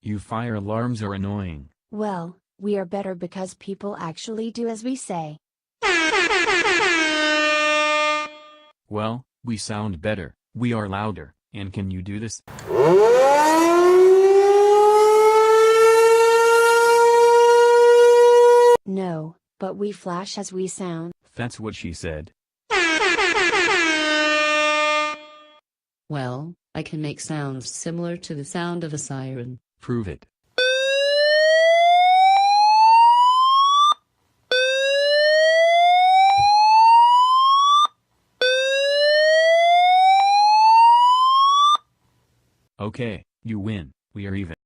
You fire alarms are annoying. Well, we are better because people actually do as we say. Well, we sound better, we are louder, and can you do this? No, but we flash as we sound. That's what she said. Well, I can make sounds similar to the sound of a siren. Prove it. Okay, you win, we are even.